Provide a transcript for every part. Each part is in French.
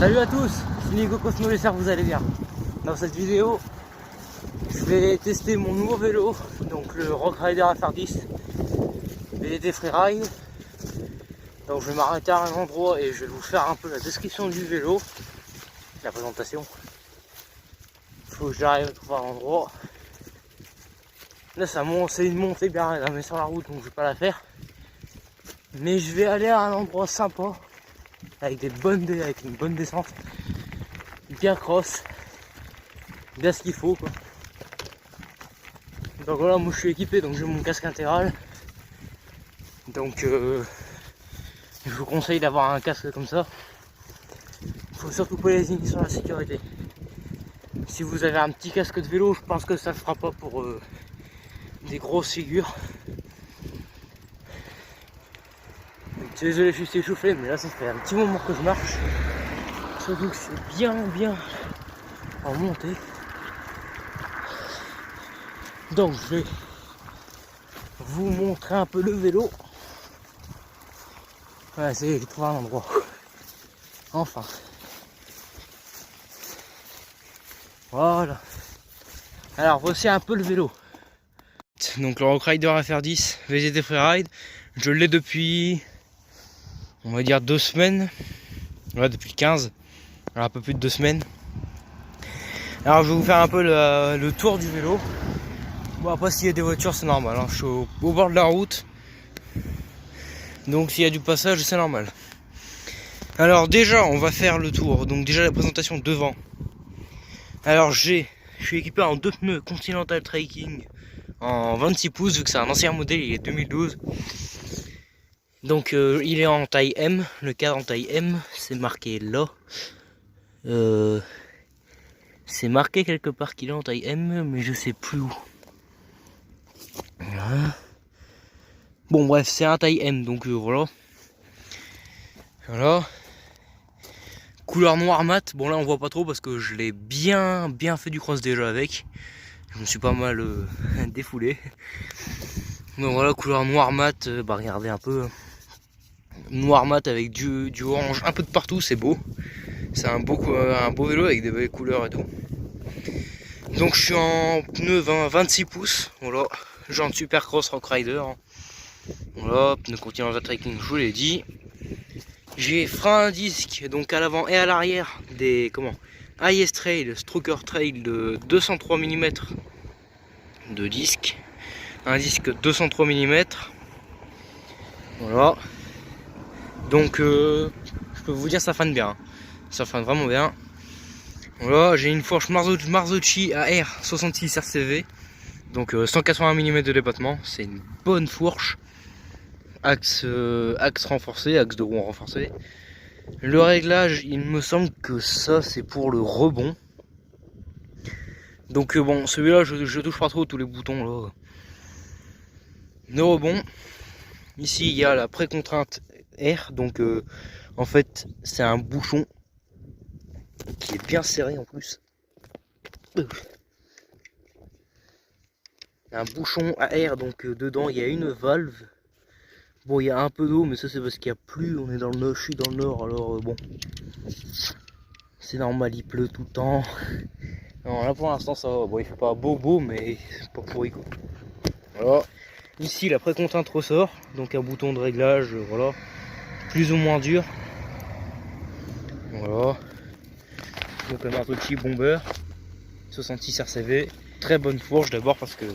Salut à tous, c'est Nico Cosmo, j'espère que vous allez bien. Dans cette vidéo, je vais tester mon nouveau vélo, donc le Rock Rider FR10 VDT Freeride. Donc je vais m'arrêter à un endroit et je vais vous faire un peu la description du vélo, la présentation. Il faut que j'arrive à trouver un endroit. Là c'est une montée bien raide, mais sur la route donc je vais pas la faire. Mais je vais aller à un endroit sympa, avec une bonne descente, bien cross, bien ce qu'il faut quoi. Donc voilà, moi je suis équipé, donc j'ai mon casque intégral. Donc je vous conseille d'avoir un casque comme ça. Il faut surtout pas léser sur la sécurité. Si vous avez un petit casque de vélo, je pense que ça ne fera pas pour des grosses figures. Désolé, je suis essoufflé, mais là ça fait un petit moment que je marche. Surtout que c'est bien en montée. Donc je vais vous montrer un peu le vélo. On va essayer de trouver un endroit. Enfin. Voilà. Alors voici un peu le vélo. Donc le Rock Rider FR10 VDT Freeride. Je l'ai depuis, on va dire 2 semaines. Ouais, depuis le 15. Alors un peu plus de 2 semaines. Alors je vais vous faire un peu le tour du vélo. Bon après s'il y a des voitures c'est normal, hein. Je suis au bord de la route. Donc s'il y a du passage c'est normal. Alors déjà on va faire le tour. Donc déjà la présentation devant. Alors je suis équipé en 2 pneus Continental Trekking en 26 pouces vu que c'est un ancien modèle, il est 2012. Donc il est en taille M, le cadre en taille M, c'est marqué là. C'est marqué quelque part qu'il est en taille M, mais je sais plus où. Voilà. Bon bref, c'est un taille M, donc voilà. Voilà. Couleur noir mat, bon là on voit pas trop parce que je l'ai bien fait du cross déjà avec. Je me suis pas mal défoulé. Donc voilà, couleur noir mat, bah regardez un peu. Noir mat avec du orange un peu de partout, c'est beau. C'est un beau vélo avec des belles couleurs et tout. Donc je suis en pneu 26 pouces, voilà. Genre Supercross Rock Rider. Voilà, pneu Continental Trekking, je vous l'ai dit. J'ai frein à disque, donc à l'avant et à l'arrière, des IS Trail, Stroker Trail de 203 mm de disque. Un disque 203 mm. Voilà. Donc je peux vous dire ça freine bien. Ça freine vraiment bien. Voilà, j'ai une fourche Marzocchi AR 66 RCV. Donc 180 mm de débattement. C'est une bonne fourche. Axe renforcé, axe de roue renforcé. Le réglage, il me semble que ça c'est pour le rebond. Donc bon, celui-là je touche pas trop tous les boutons là. Le rebond. Ici il y a la précontrainte R, donc en fait c'est un bouchon qui est bien serré en plus. Un bouchon à air, donc dedans il y a une valve. Bon, il y a un peu d'eau, mais ça c'est parce qu'il n'y a plus, on est dans le nord, je suis dans le nord, alors bon, c'est normal, il pleut tout le temps. Non, là pour l'instant ça va, bon il fait pas beau, mais c'est pas pourri quoi. Voilà, ici la précontrainte ressort, donc un bouton de réglage, voilà, plus ou moins dur. Voilà, donc un Marzocchi Bomber, 66 RCV, très bonne fourche d'abord parce que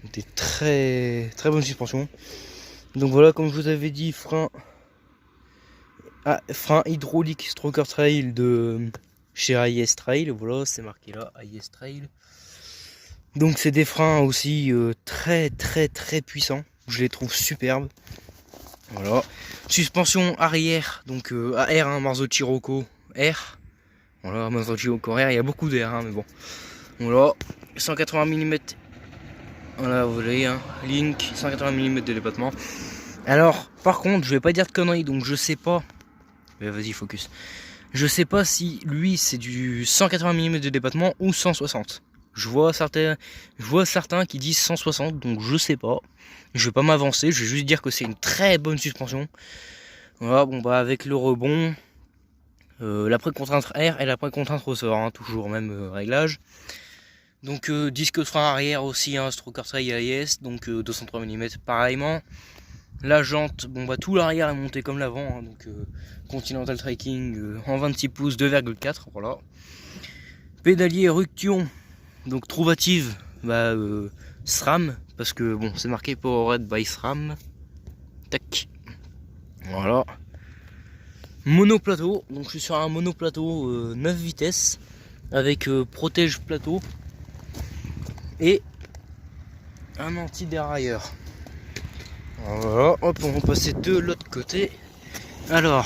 c'était très bonne suspension. Donc voilà, comme je vous avais dit, frein hydraulique Stroker Trail de chez IS Trail, voilà, c'est marqué là, IS Trail. Donc c'est des freins aussi très puissants, je les trouve superbes. Voilà, suspension arrière, donc AR, hein, Marzocchi Rocco R. Voilà, Marzocchi Rocco R, il y a beaucoup d'air, hein, mais bon. Voilà, 180 mm. Voilà, vous voyez, hein, Link, 180 mm de débattement. Alors, par contre, je vais pas dire de conneries, donc je sais pas. Mais vas-y, focus. Je sais pas si lui c'est du 180 mm de débattement ou 160. Je vois certains qui disent 160, donc je sais pas. Je vais pas m'avancer, je vais juste dire que c'est une très bonne suspension. Voilà, bon bah avec le rebond, l'après-contrainte air et l'après-contrainte ressort, hein, toujours même réglage. Donc disque de frein arrière aussi, hein, Stroker Trail AIS, donc 203 mm pareillement. La jante, bon bah tout l'arrière est monté comme l'avant, hein, donc Continental Trekking en 26 pouces 2,4, voilà. Pédalier Ruction, donc Trouvative, bah SRAM, parce que bon c'est marqué Powered by SRAM. Tac. Voilà. Monoplateau, donc je suis sur un monoplateau 9 vitesses avec protège plateau et un anti-dérailleur. Voilà, hop, on va passer de l'autre côté. Alors,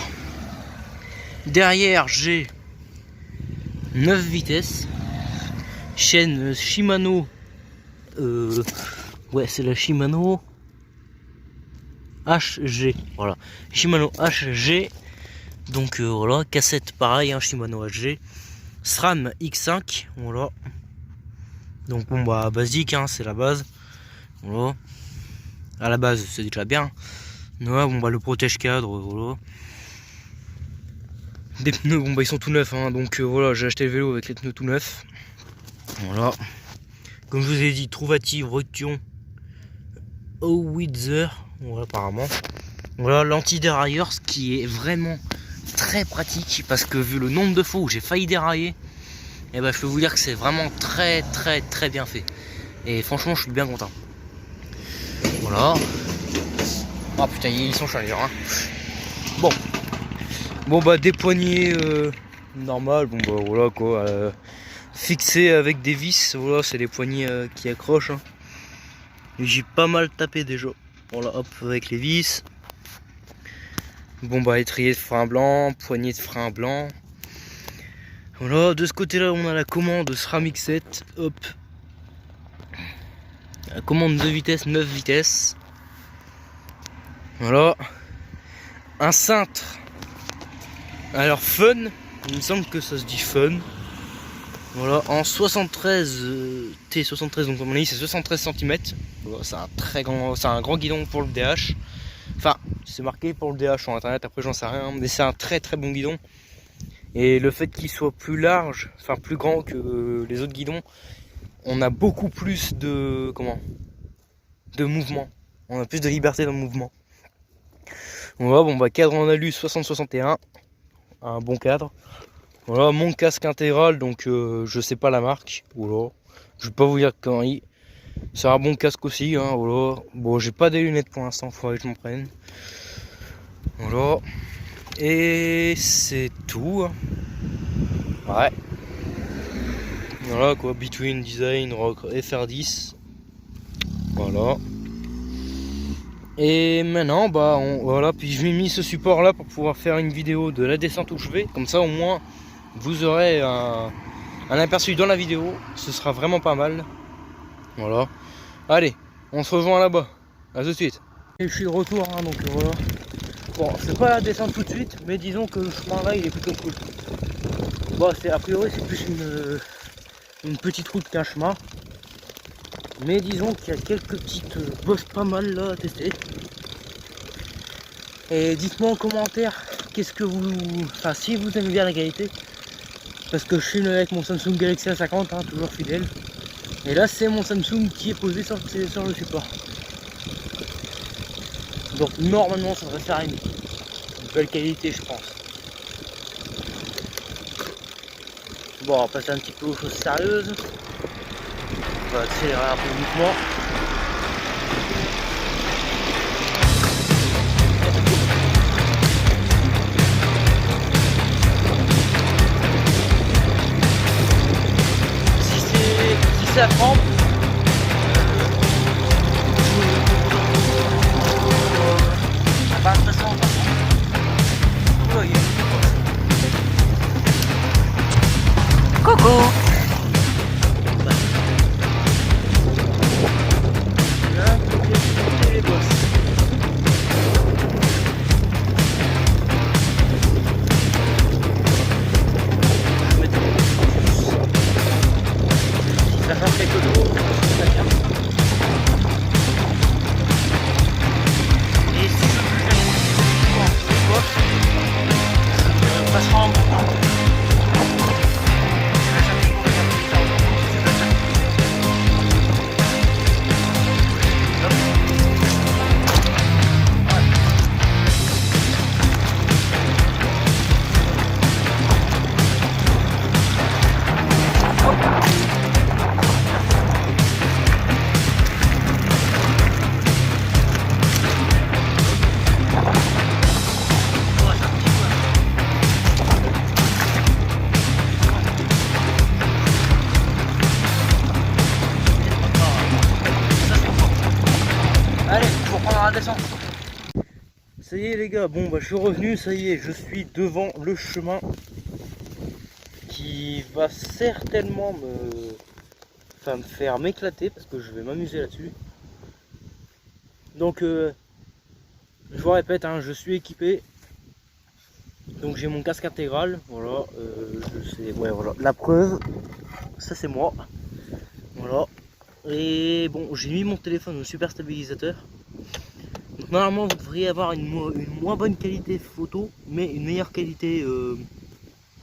derrière j'ai 9 vitesses, chaîne Shimano, ouais c'est la Shimano HG, voilà, Shimano HG, donc voilà, cassette pareil, hein, Shimano HG, SRAM X5, voilà, donc bon bah basique, hein, c'est la base, voilà, à la base c'est déjà bien, voilà, bon bah le protège cadre, voilà, des pneus, bon bah ils sont tout neufs, hein, donc voilà, j'ai acheté le vélo avec les pneus tout neufs, voilà, comme je vous ai dit, Trouvative Ruction Howitzer, voilà apparemment, voilà l'anti-dérailleur, ce qui est vraiment très pratique, parce que vu le nombre de fois où j'ai failli dérailler, et ben je peux vous dire que c'est vraiment très bien fait, et franchement je suis bien content. Voilà. Ah putain, ils sont chauds, hein. Bon bah des poignées normales, bon bah voilà quoi, fixées avec des vis, voilà c'est les poignées qui accrochent, hein. J'ai pas mal tapé déjà, voilà hop avec les vis. Bon bah étrier de frein blanc, poignée de frein blanc. Voilà, de ce côté là on a la commande SRAM X7, hop. La commande de vitesse, 9 vitesses. Voilà. Un cintre. Alors fun, il me semble que ça se dit fun. Voilà, en 73 T73, donc comme on dit c'est 73 cm. Voilà, c'est un grand guidon pour le DH. Enfin, c'est marqué pour le DH sur internet, après j'en sais rien, mais c'est un très bon guidon. Et le fait qu'il soit plus large, enfin plus grand que les autres guidons, on a beaucoup plus de de mouvement. On a plus de liberté dans le mouvement. Voilà, bon bah cadre en alu 60-61, un bon cadre. Voilà, mon casque intégral, donc je sais pas la marque. Voilà, je vais pas vous dire quand il. C'est un bon casque aussi, hein, voilà. Bon, j'ai pas des lunettes pour l'instant, faudrait que je m'en prenne. Voilà. Et c'est tout. Ouais. Voilà quoi, Between Design Rock FR10. Voilà. Et maintenant, bah voilà, puis je m'ai mis ce support là pour pouvoir faire une vidéo de la descente où je vais. Comme ça au moins, vous aurez un aperçu dans la vidéo. Ce sera vraiment pas mal. Voilà. Allez, on se rejoint là-bas. À tout de suite. Et je suis de retour, hein, donc voilà. Bon, c'est pas la descente tout de suite, mais disons que le chemin là il est plutôt cool. Bon, a priori c'est plus une petite route qu'un chemin. Mais disons qu'il y a quelques petites bosses pas mal là à tester. Et dites-moi en commentaire qu'est-ce que vous. Enfin, si vous aimez bien la qualité. Parce que je filme avec mon Samsung Galaxy A50, hein, toujours fidèle. Et là c'est mon Samsung qui est posé sur le support. Donc normalement ça devrait faire une belle qualité je pense. Bon, on va passer un petit peu aux choses sérieuses. On va accélérer un peu le mouvement. Si ça trempe, ça va passer en passant. Oh, il y a coucou. Les bosses. Ça change quelque chose, ça vient. Et si je fais ça passera en la descente. Ça y est les gars, bon bah je suis revenu, ça y est, je suis devant le chemin qui va certainement me faire m'éclater parce que je vais m'amuser là-dessus. Donc je vous répète, hein, je suis équipé. Donc j'ai mon casque intégral, voilà, voilà, la preuve, ça c'est moi, voilà. Et bon, j'ai mis mon téléphone au super stabilisateur. Donc normalement vous devriez avoir une moins bonne qualité photo, mais une meilleure qualité,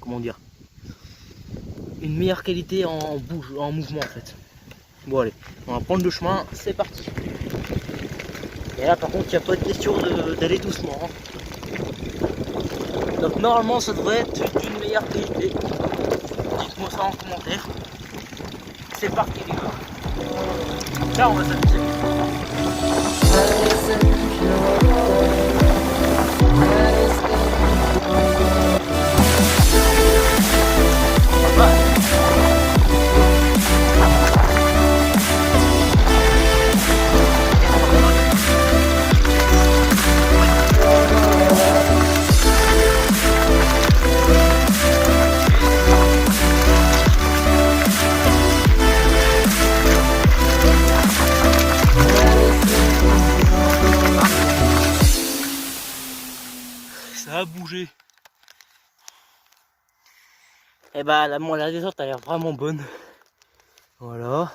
comment dire, une meilleure qualité en mouvement en fait. Bon allez, on va prendre le chemin, c'est parti. Et là par contre il n'y a pas de question d'aller doucement, hein. Donc normalement ça devrait être d'une meilleure qualité. Dites-moi ça en commentaire. C'est parti les gars. Là on va s'amuser. Ça a bougé. Et bah la descente a l'air vraiment bonne. Voilà.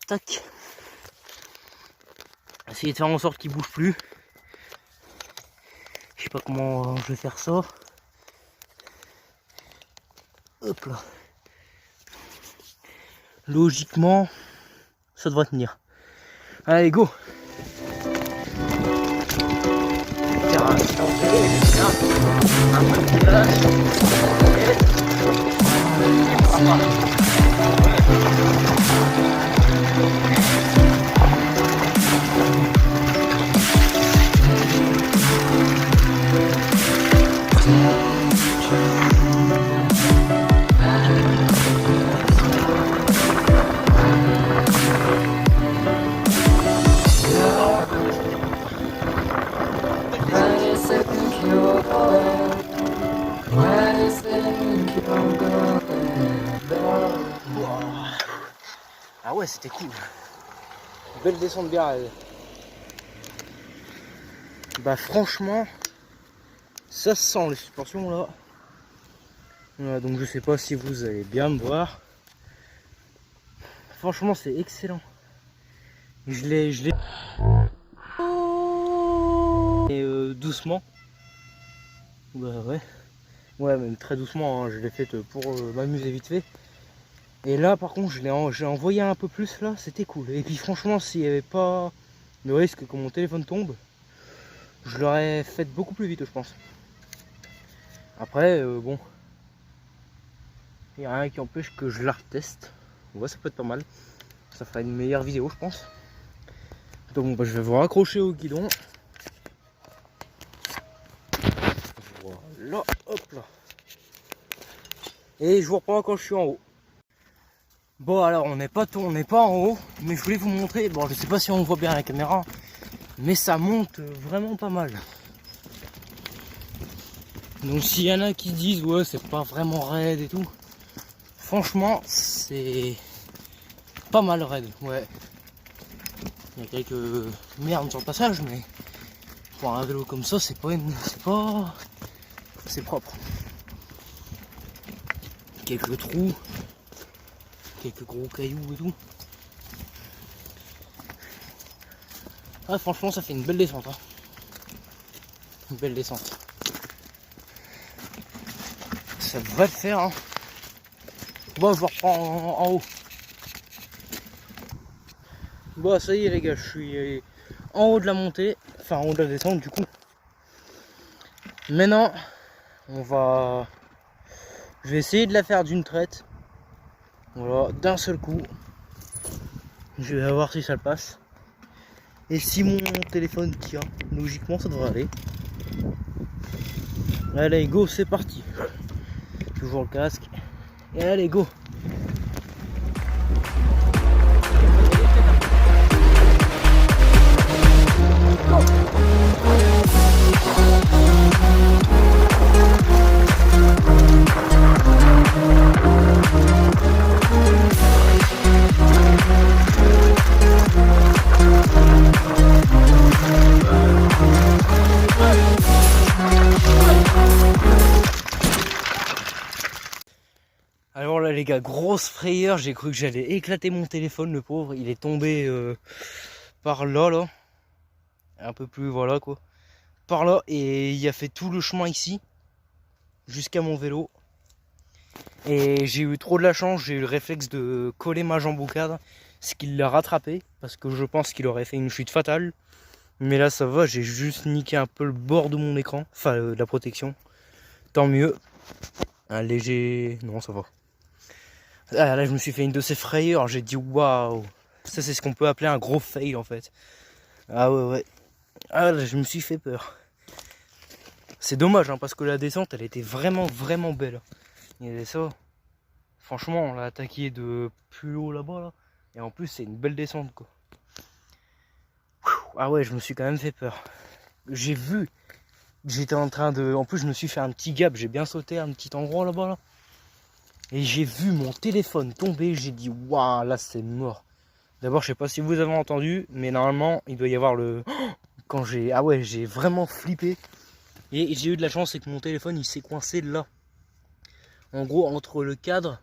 Tac. Essayer de faire en sorte qu'il bouge plus. Je sais pas comment je vais faire ça. Hop là. Logiquement, ça devrait tenir. Allez, go. Ah ouais, c'était cool. Belle descente bien raide. Bah franchement, ça se sent les suspensions là. Voilà, donc je sais pas si vous allez bien me voir. Franchement c'est excellent. Je l'ai et doucement. Bah ouais. Ouais, même très doucement, hein. Je l'ai faite pour m'amuser vite fait. Et là par contre j'ai envoyé un peu plus là, c'était cool. Et puis franchement s'il n'y avait pas le risque que mon téléphone tombe, je l'aurais fait beaucoup plus vite je pense. Après bon, il n'y a rien qui empêche que je la reteste. Ouais, ça peut être pas mal. Ça fera une meilleure vidéo je pense. Donc bon, bah, je vais vous raccrocher au guidon. Voilà, hop là. Et je vous reprends quand je suis en haut. Bon alors on n'est pas en haut, mais je voulais vous montrer, bon je sais pas si on voit bien à la caméra, mais ça monte vraiment pas mal. Donc s'il y en a qui disent ouais c'est pas vraiment raide et tout, franchement c'est pas mal raide, ouais. Il y a quelques merdes sur le passage, mais pour un vélo comme ça c'est propre. Quelques trous. Quelques gros cailloux et tout. Ah franchement ça fait une belle descente, hein. Une belle descente. Ça devrait le faire, hein. Bon je vous reprends en haut. Bon ça y est les gars, je suis en haut de la montée, enfin en haut de la descente du coup. Maintenant je vais essayer de la faire d'une traite. Voilà, d'un seul coup. Je vais voir si ça le passe. Et si mon téléphone tient, logiquement ça devrait aller. Allez go, c'est parti. Toujours le casque. Et allez go. les gars, grosse frayeur, j'ai cru que j'allais éclater mon téléphone, le pauvre. Il est tombé par là, un peu plus, voilà quoi. Par là, et il a fait tout le chemin ici, jusqu'à mon vélo. Et j'ai eu trop de la chance, j'ai eu le réflexe de coller ma jambe au cadre, ce qui l'a rattrapé, parce que je pense qu'il aurait fait une chute fatale. Mais là ça va, j'ai juste niqué un peu le bord de mon écran, enfin de la protection. Tant mieux. Un léger... non, ça va. Ah, là je me suis fait une de ces frayeurs, j'ai dit waouh. Ça c'est ce qu'on peut appeler un gros fail en fait. Ah ouais. Ah là je me suis fait peur. C'est dommage hein, parce que la descente elle était vraiment belle. Et ça, franchement on l'a attaqué de plus haut là-bas là. Et en plus c'est une belle descente quoi. Ah ouais je me suis quand même fait peur. J'ai vu, j'étais en train de... En plus je me suis fait un petit gap, j'ai bien sauté un petit endroit là-bas là. Et j'ai vu mon téléphone tomber, j'ai dit waouh là c'est mort. D'abord je sais pas si vous avez entendu, mais normalement il doit y avoir le... Quand j'ai... Ah ouais j'ai vraiment flippé. Et j'ai eu de la chance, c'est que mon téléphone il s'est coincé là. En gros entre le cadre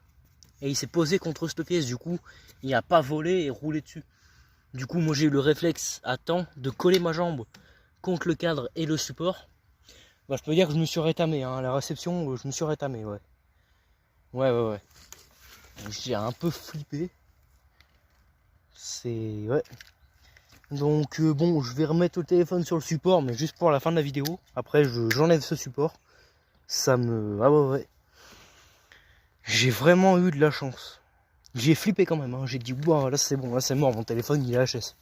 et il s'est posé contre cette pièce, du coup il n'a pas volé et roulé dessus. Du coup moi j'ai eu le réflexe à temps de coller ma jambe contre le cadre et le support. Bah, je peux dire que je me suis rétamé, hein. À la réception je me suis rétamé, ouais. Ouais. J'ai un peu flippé. C'est... ouais. Donc bon, je vais remettre le téléphone sur le support, mais juste pour la fin de la vidéo. Après j'enlève ce support. Ça me... ah ouais. J'ai vraiment eu de la chance. J'ai flippé quand même, hein. J'ai dit waouh là c'est bon, là c'est mort, mon téléphone il est HS.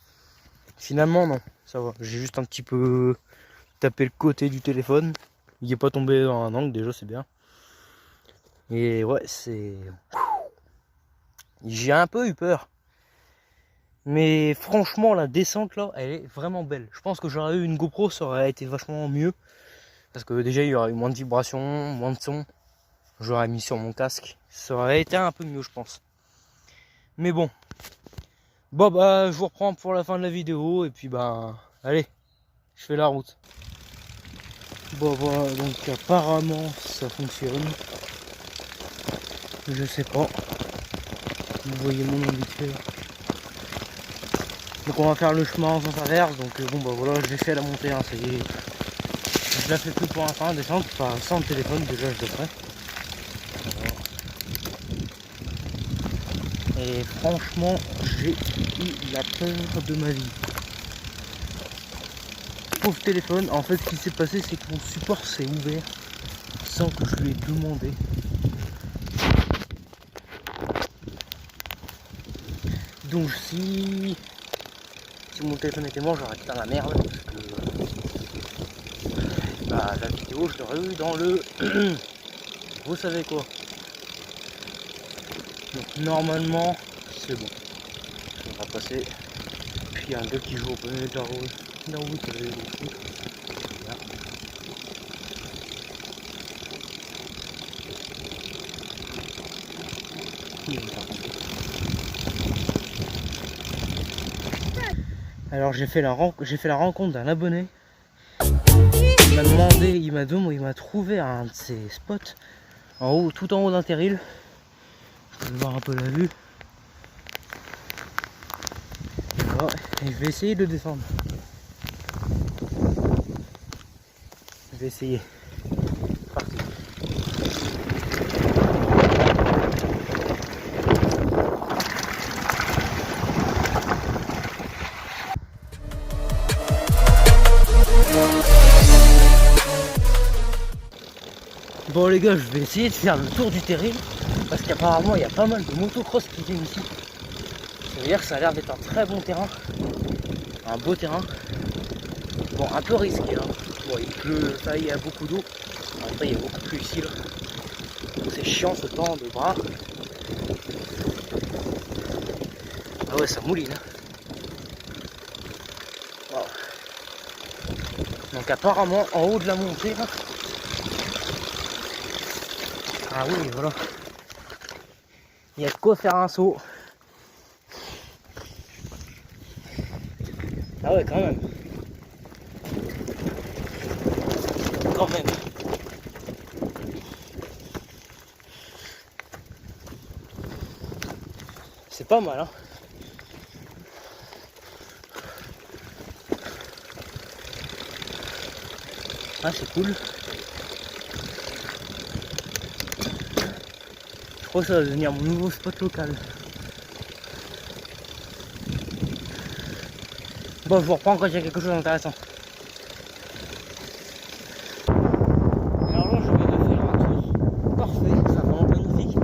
Finalement non, ça va. J'ai juste un petit peu tapé le côté du téléphone. Il est pas tombé dans un angle, déjà c'est bien. Et ouais c'est... J'ai un peu eu peur. Mais franchement la descente là elle est vraiment belle. Je pense que j'aurais eu une GoPro, ça aurait été vachement mieux. Parce que déjà il y aurait eu moins de vibrations, moins de son. J'aurais mis sur mon casque. Ça aurait été un peu mieux je pense. Mais bon. Bon bah je vous reprends pour la fin de la vidéo. Et puis bah allez, je fais la route. Bon voilà, donc apparemment ça fonctionne. Je sais pas. Vous voyez mon indicateur. Donc on va faire le chemin en sens inverse. Donc bon bah voilà, j'ai fait la montée, hein, ça y est. Je la fais plus pour l'instant, descendre, enfin sans le téléphone déjà je le ferai. Et franchement j'ai eu la peur de ma vie. Pauvre téléphone, en fait ce qui s'est passé c'est que mon support s'est ouvert sans que je lui ai demandé. Donc si mon téléphone était mort j'aurais été dans la merde parce que bah, la vidéo je l'aurais eu dans le vous savez quoi. Donc normalement c'est bon. On va passer. Puis il y a un gars qui joue au premier de la route. La route elle est beaucoup. Alors j'ai fait la rencontre d'un abonné. Il m'a demandé, il m'a trouvé un de ses spots en haut, tout en haut d'un terril. Je vais voir un peu la vue. Voilà. Et je vais essayer de descendre. Je vais essayer. Parti. Bon les gars, je vais essayer de faire le tour du terril parce qu'apparemment il y a pas mal de motocross qui viennent ici. Ça veut dire que ça a l'air d'être un très bon terrain, un beau terrain. Bon, un peu risqué, hein. Bon, il pleut, ça il y a beaucoup d'eau. Après il y a beaucoup plus ici là. C'est chiant ce temps de bras. Ah ouais, ça mouline. Wow. Donc apparemment en haut de la montée là. Ah oui, voilà. Il y a de quoi faire un saut. Ah ouais, quand même. Quand même. C'est pas mal, hein. Ah, c'est cool. Je crois que ça va devenir mon nouveau spot local. Bon, je vous reprends quand il y a quelque chose d'intéressant. Alors là, je vais faire un tour parfait, c'est vraiment magnifique.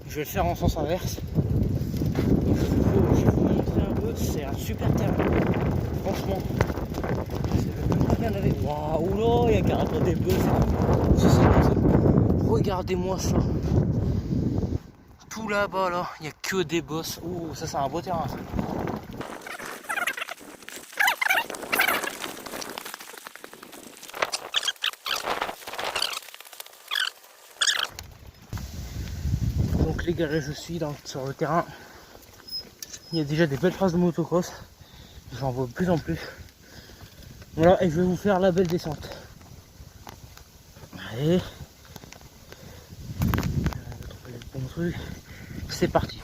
Je vais le faire en sens inverse. Je vais vous montrer un peu, c'est un super terrain. Franchement, rien avec. Waouh, là, il y a carrément des bœufs. Regardez-moi ça. Tout là-bas, là, il n'y a que des bosses. Ouh, ça c'est un beau terrain. Ça. Donc les gars, là je suis sur le terrain. Il y a déjà des belles traces de motocross. J'en vois de plus en plus. Voilà, et je vais vous faire la belle descente. Allez. Bon truc. C'est parti.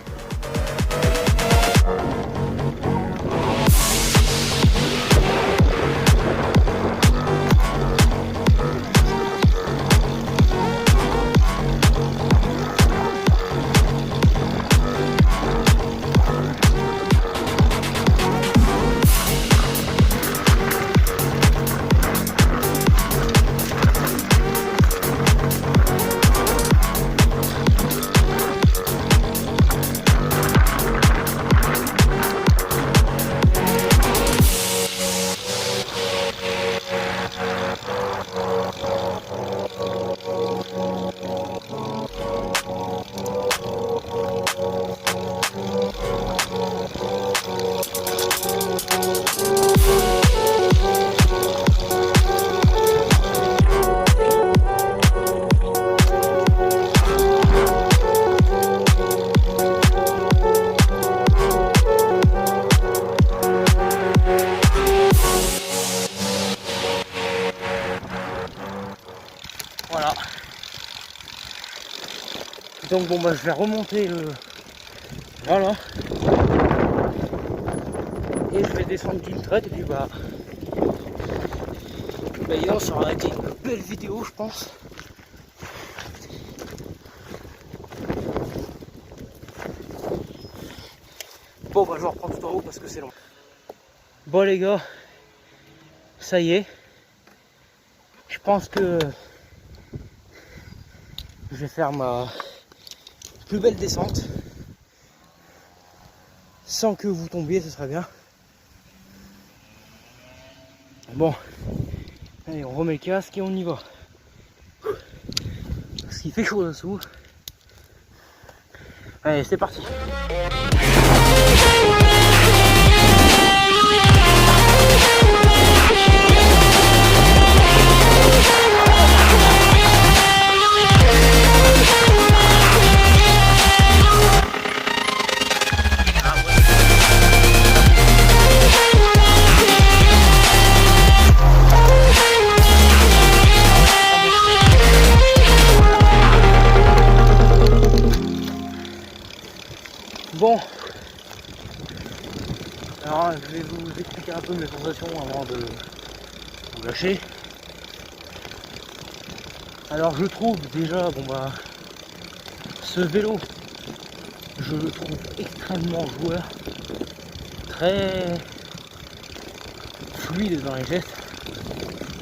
Voilà. Donc bon bah je vais remonter le. Voilà. Et je vais descendre d'une traite et puis bah. Bah ça aura été une belle vidéo je pense. Bon bah je vais reprendre tout en haut parce que c'est long. Bon les gars, ça y est. Je pense que je vais faire ma plus belle descente. Sans que vous tombiez, ce serait bien. Bon, allez, on remet le casque et on y va. Parce qu'il fait chaud là-dessous. Allez, c'est parti. Bon, alors je vais vous expliquer un peu mes sensations avant de vous lâcher. Alors je trouve déjà, bon bah, ce vélo, je le trouve extrêmement joueur, très fluide dans les gestes,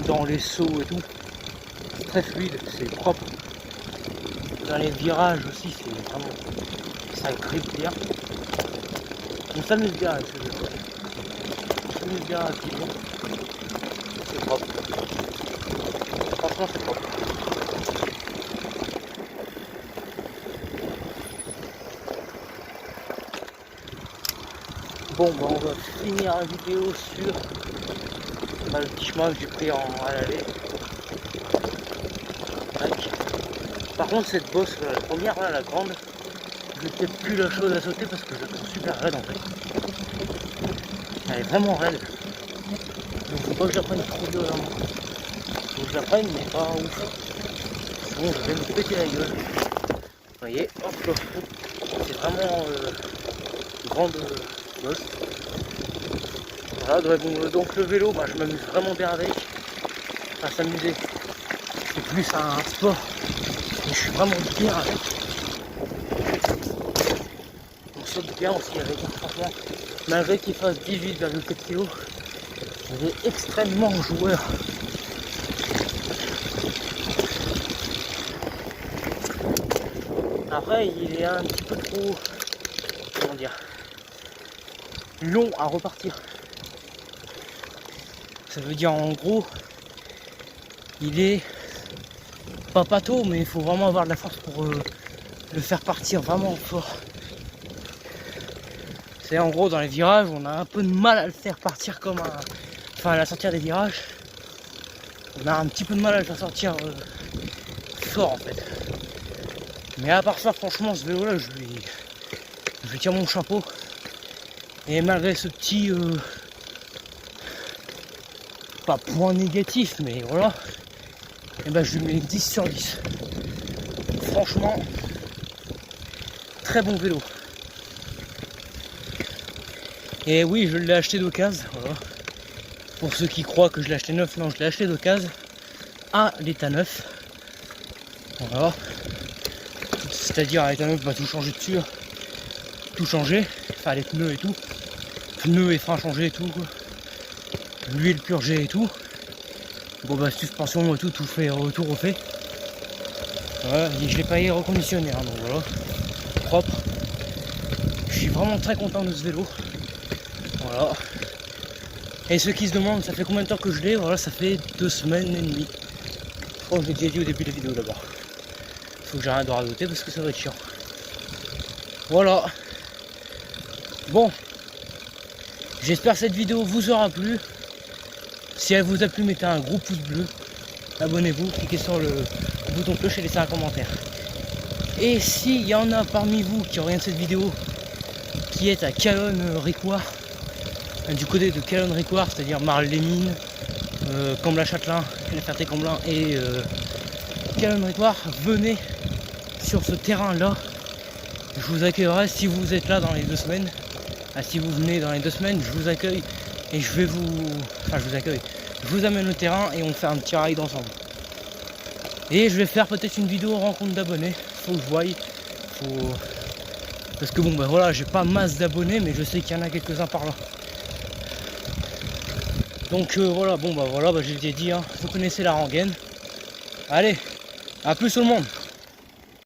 dans les sauts et tout, c'est très fluide, c'est propre. Dans les virages aussi, c'est vraiment, ça grippe bien. On s'amuse bien avec ce vélo. On s'amuse bien avec ce vélo. C'est propre. Franchement, c'est propre. Bon, bah, on va finir la vidéo sur le petit chemin que j'ai pris à l'aller. Par contre, cette bosse, la première, là, la grande, j'ai peut-être plus la chose à sauter parce que je la trouve super raide en fait. Elle est vraiment raide. Donc faut pas que je la prenne trop violemment. Faut que je la prenne mais pas ouf. Sinon je vais me péter la gueule. Vous voyez, hop là. C'est vraiment grande bosse. Voilà, donc le vélo, bah, je m'amuse vraiment bien avec. Enfin, s'amuser, c'est plus un sport. Et je suis vraiment bien avec. On saute bien aussi avec, franchement. Malgré qu'il fasse 18,4 kg, il est extrêmement joueur. Après, il est un petit peu trop, comment dire, long à repartir. Ça veut dire en gros, il est pas pâteau, mais il faut vraiment avoir de la force pour le faire partir vraiment fort. C'est en gros dans les virages, on a un peu de mal à le faire partir comme un... Enfin à la sortir des virages, on a un petit peu de mal à le faire sortir fort en fait. Mais à part ça, franchement, ce vélo là, je lui tire mon chapeau. Et malgré ce petit pas point négatif, mais voilà, et ben je lui mets 10 sur 10. Franchement, très bon vélo. Et oui, je l'ai acheté d'occasion, voilà. Pour ceux qui croient que je l'ai acheté neuf, non, je l'ai acheté d'occasion à l'état neuf. Voilà. C'est-à-dire à l'état neuf, bah, tout changer dessus, tout changer, enfin les pneus et tout, pneus et freins changés et tout, quoi. L'huile purgée et tout. Bon bah suspension et tout, tout fait, tout refait. Voilà, et je l'ai pas reconditionné, hein, donc voilà, propre. Je suis vraiment très content de ce vélo. Voilà. Et ceux qui se demandent ça fait combien de temps que je l'ai, voilà, ça fait 2 semaines et demie. Je crois que je l'ai déjà dit au début de la vidéo d'abord. Faut que j'arrête de radoter parce que ça va être chiant. Voilà. Bon. J'espère que cette vidéo vous aura plu. Si elle vous a plu, mettez un gros pouce bleu. Abonnez-vous, cliquez sur le bouton cloche et laissez un commentaire. Et s'il y en a parmi vous qui regardent cette vidéo, qui est à Callon-Récoire, du côté de Callon-Récoire, c'est-à-dire Marle-les-Mines, Comblain-Châtelain, La Ferté-Comblain et Callon-Récoire, venez sur ce terrain-là. Je vous accueillerai si vous êtes là dans les 2 semaines. Si vous venez dans les 2 semaines, je vous accueille et je vais vous... Enfin, je vous accueille. Je vous amène au terrain et on fait un petit ride ensemble. Et je vais faire peut-être une vidéo rencontre d'abonnés. Faut que je voie. Parce que bon, bah voilà, j'ai pas masse d'abonnés, mais je sais qu'il y en a quelques-uns par là. Donc voilà, bon bah voilà, bah, j'ai dit, hein, vous connaissez la rengaine. Allez, à plus tout le monde.